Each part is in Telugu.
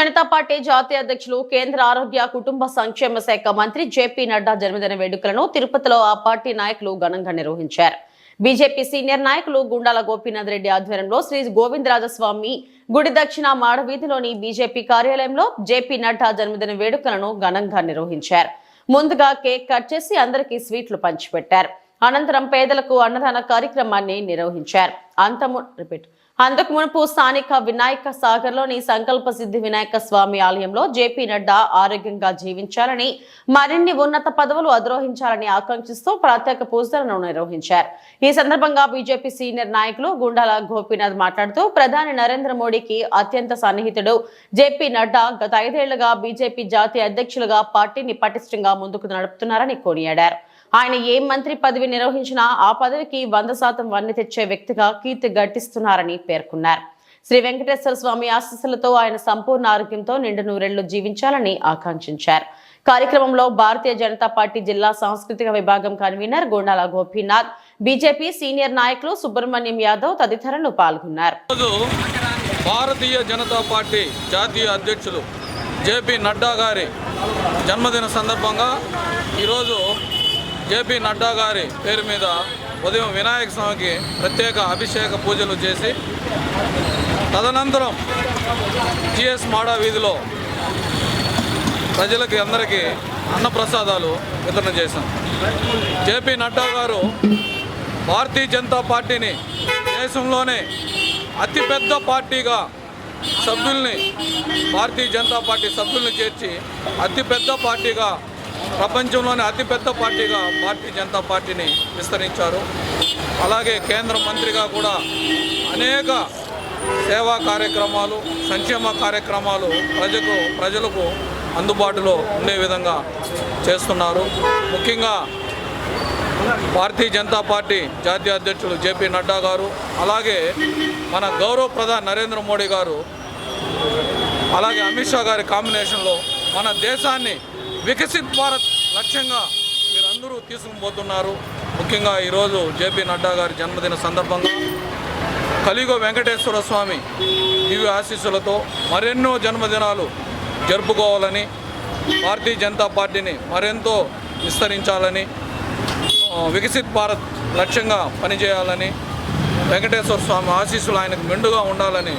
జనతా పార్టీ జాతీయ అధ్యక్షులు కేంద్ర ఆరోగ్య కుటుంబ సంక్షేమ శాఖ మంత్రి జేపీ నడ్డా జన్మదిన వేడుకలను తిరుపతిలో ఆ పార్టీ నాయకులు ఘనంగా నిర్వహించారు. బీజేపీ సీనియర్ నాయకులు గుండాల గోపీనాథ్ రెడ్డి ఆధ్వర్యంలో శ్రీ గోవిందరాజస్వామి గుడి దక్షిణ మాడవీధిలోని బీజేపీ కార్యాలయంలో జేపీ నడ్డా జన్మదిన వేడుకలను ఘనంగా నిర్వహించారు. ముందుగా కేక్ కట్ చేసి అందరికీ స్వీట్లు పంచిపెట్టారు. అనంతరం పేదలకు అన్నదాన కార్యక్రమాన్ని నిర్వహించారు. అంతకు మునుపు స్థానిక వినాయక సాగర్లోని సంకల్ప సిద్ధి వినాయక స్వామి ఆలయంలో జేపీ నడ్డా ఆరోగ్యంగా జీవించాలని, మరిన్ని ఉన్నత పదవులు అధిరోహించాలని ఆకాంక్షిస్తూ ప్రత్యేక పూజలను నిర్వహించారు. ఈ సందర్భంగా బీజేపీ సీనియర్ నాయకులు గుండాల గోపీనాథ్ మాట్లాడుతూ ప్రధాని నరేంద్ర మోడీకి అత్యంత సన్నిహితుడు జేపీ నడ్డా గత 5 ఏళ్లుగా బీజేపీ జాతీయ అధ్యక్షులుగా పార్టీని పటిష్టంగా ముందుకు నడుపుతున్నారని కొనియాడారు. ఆయన ఏ మంత్రి పదవి నిర్వహించినా ఆ పదవికి 100% వన్నె తెచ్చే వ్యక్తిగా కీర్తి గట్టిస్తున్నారని పేర్కొన్నారు. శ్రీ వెంకటేశ్వర స్వామి ఆశీస్సులతో ఆయన సంపూర్ణ ఆరోగ్యంతో నిండు నూరేళ్లు జీవించాలని ఆకాంక్షించారు. కార్యక్రమంలో భారతీయ జనతా పార్టీ జిల్లా సాంస్కృతిక విభాగం convener Gundala Gopinath, BJP senior నాయకులు సుబ్రహ్మణ్యం యాదవ్ తదితరులు పాల్గొన్నారు. భారతీయ జనతా పార్టీ జాతీయ అధ్యక్షులు జేపీ నడ్డా గారి జన్మదిన సందర్భంగా ఈరోజు జేపీ నడ్డా గారి పేరు మీద ఉదయం వినాయక స్వామికి ప్రత్యేక అభిషేక పూజలు చేసి తదనంతరం జిఎస్ మాడా వీధిలో ప్రజలకి అందరికీ అన్నప్రసాదాలు వితరణ చేశాం. జేపీ నడ్డా గారు భారతీయ జనతా పార్టీని దేశంలోనే అతిపెద్ద పార్టీగా భారతీయ జనతా పార్టీ సభ్యుల్ని చేర్చి అతిపెద్ద పార్టీగా, ప్రపంచంలోనే అతిపెద్ద పార్టీగా భారతీయ జనతా పార్టీని విస్తరించారు. అలాగే కేంద్ర మంత్రిగా కూడా అనేక సేవా కార్యక్రమాలు, సంక్షేమ కార్యక్రమాలు ప్రజలకు అందుబాటులో ఉండే విధంగా చేస్తున్నారు. ముఖ్యంగా భారతీయ జనతా పార్టీ జాతీయ అధ్యక్షులు జేపీ నడ్డా గారు, అలాగే మన గౌరవ ప్రధాని నరేంద్ర మోడీ గారు, అలాగే అమిత్ షా గారి కాంబినేషన్లో మన దేశాన్ని వికసిత్ భారత్ లక్ష్యంగా మీరందరూ తీసుకుపోతున్నారు. ముఖ్యంగా ఈరోజు జేపీ నడ్డా గారి జన్మదిన సందర్భంగా కలియుగ వెంకటేశ్వర స్వామి దివ్య ఆశీస్సులతో మరెన్నో జన్మదినాలు జరుపుకోవాలని, భారతీయ జనతా పార్టీని మరెంతో విస్తరించాలని, వికసిత్ భారత్ లక్ష్యంగా పనిచేయాలని, వెంకటేశ్వర స్వామి ఆశీస్సులు ఆయనకు మెండుగా ఉండాలని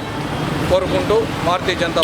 కోరుకుంటూ భారతీయ జనతా